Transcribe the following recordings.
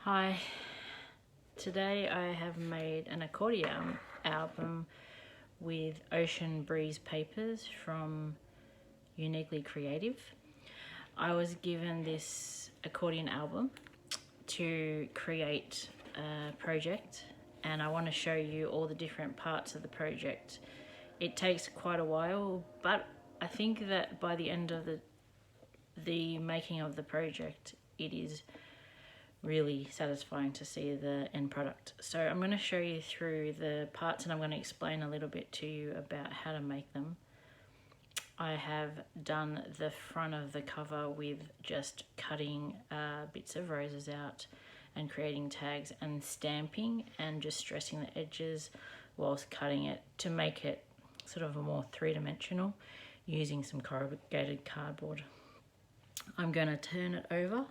Hi, today I have made an accordion album with Ocean Breeze papers from Uniquely Creative. I was given this accordion album to create a project, and I want to show you all the different parts of the project. It takes quite a while, but I think that by the end of the making of the project, it is really satisfying to see the end product. So I'm going to show you through the parts, and I'm going to explain a little bit to you about how to make them. I have done the front of the cover with just cutting bits of roses out and creating tags and stamping and just stressing the edges whilst cutting it to make it sort of a more three-dimensional using some corrugated cardboard. I'm going to turn it over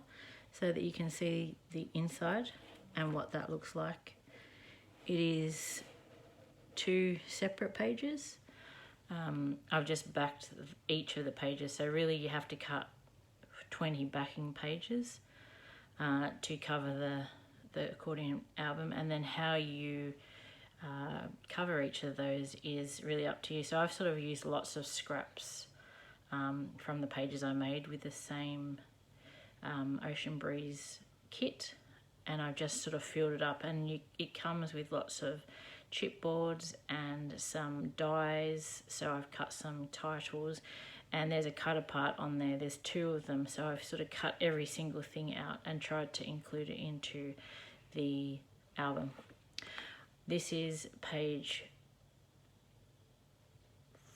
so that you can see the inside and what that looks like. It is 2 separate pages. I've just backed each of the pages, so really you have to cut 20 backing pages to cover the accordion album, and then how you cover each of those is really up to you. So I've sort of used lots of scraps from the pages I made with the same Ocean Breeze kit, and I've just sort of filled it up, and it comes with lots of chipboards and some dies. So I've cut some titles, and there's a cut apart on there. There's 2 of them, so I've sort of cut every single thing out and tried to include it into the album. This is page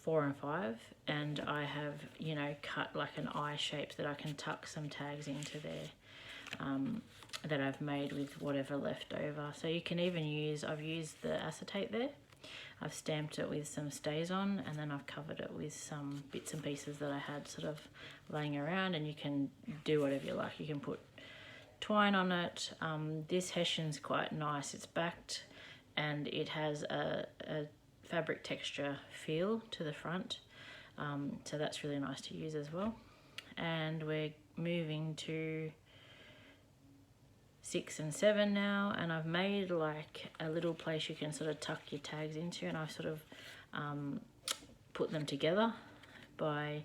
4 and 5, and I have, cut like an eye shape that I can tuck some tags into there that I've made with whatever left over. So you can even I've used the acetate there. I've stamped it with some stays on, and then I've covered it with some bits and pieces that I had sort of laying around, and you can do whatever you like. You can put twine on it. This hessian's quite nice. It's backed, and it has a fabric texture feel to the front, so that's really nice to use as well. And we're moving to 6 and 7 now, and I've made like a little place you can sort of tuck your tags into, and I've sort of put them together by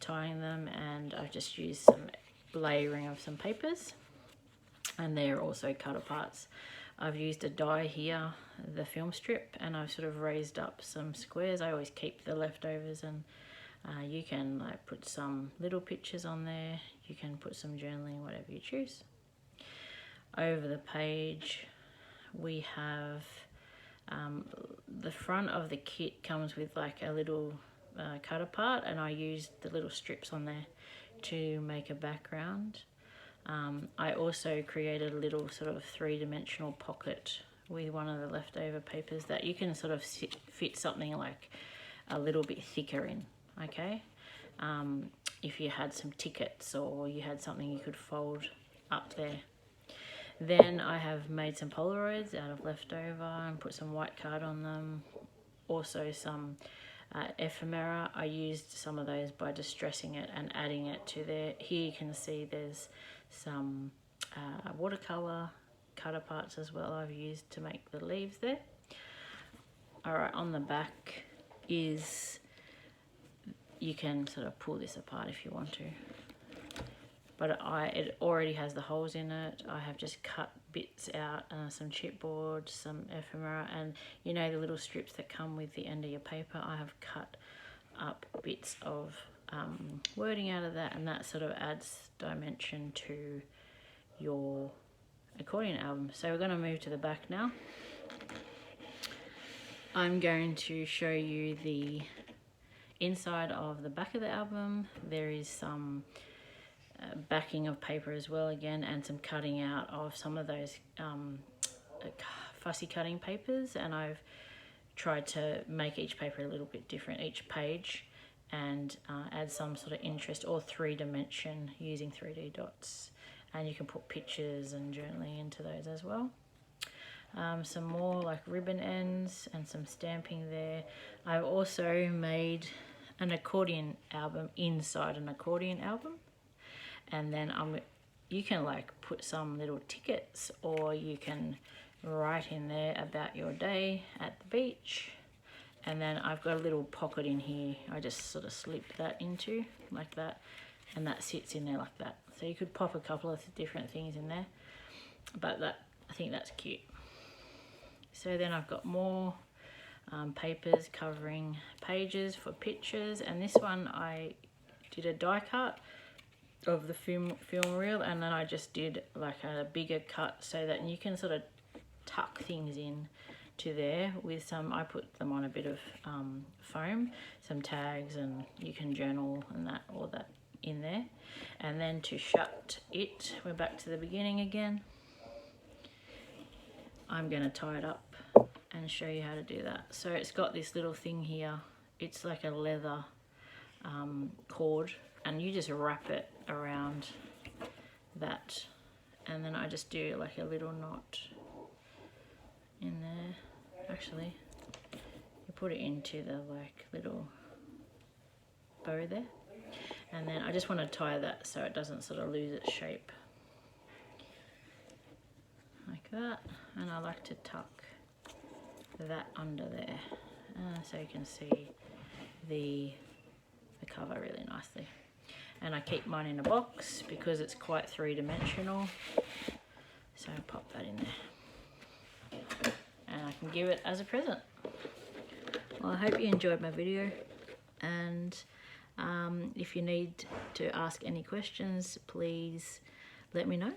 tying them, and I've just used some layering of some papers, and they're also cut aparts. I've used a die here, the film strip, and I've sort of raised up some squares. I always keep the leftovers, and you can like put some little pictures on there. You can put some journaling, whatever you choose. Over the page we have the front of the kit comes with like a little cut apart, and I used the little strips on there to make a background. I also created a little sort of 3-dimensional pocket with one of the leftover papers that you can sort of fit something like a little bit thicker in, okay? If you had some tickets or you had something you could fold up there. Then I have made some Polaroids out of leftover and put some white card on them. Also some ephemera. I used some of those by distressing it and adding it to there. Here you can see there's some watercolor cut aparts as well I've used to make the leaves there. Alright, on the back is, you can sort of pull this apart if you want to, but it already has the holes in it. I have just cut bits out, some chipboard, some ephemera, and the little strips that come with the end of your paper. I have cut up bits of wording out of that, and that sort of adds dimension to your accordion album. So we're going to move to the back now. I'm going to show you the inside of the back of the album. There is some backing of paper as well again, and some cutting out of some of those fussy cutting papers, and I've tried to make each paper a little bit different, each page, and add some sort of interest or 3-dimension using 3D dots, and you can put pictures and journaling into those as well. Some more like ribbon ends and some stamping there. I've also made an accordion album inside an accordion album, and then I'm you can like put some little tickets, or you can write in there about your day at the beach. And then I've got a little pocket in here. I just sort of slip that into like that, and that sits in there like that. So you could pop a couple of different things in there, but I think that's cute. So then I've got more papers covering pages for pictures, and this one I did a die cut of the film reel, and then I just did like a bigger cut so that you can sort of tuck things in to there with some, I put them on a bit of foam, some tags, and you can journal and that, all that in there. And then to shut it, we're back to the beginning again. I'm going to tie it up and show you how to do that. So it's got this little thing here. It's like a leather cord, and you just wrap it around that, and then I just do like a little knot in there. Actually, you put it into the like little bow there, and then I just want to tie that so it doesn't sort of lose its shape like that. And I like to tuck that under there so you can see the cover really nicely. And I keep mine in a box because it's quite three-dimensional, so I pop that in there and I can give it as a present. Well, I hope you enjoyed my video, and if you need to ask any questions, please let me know.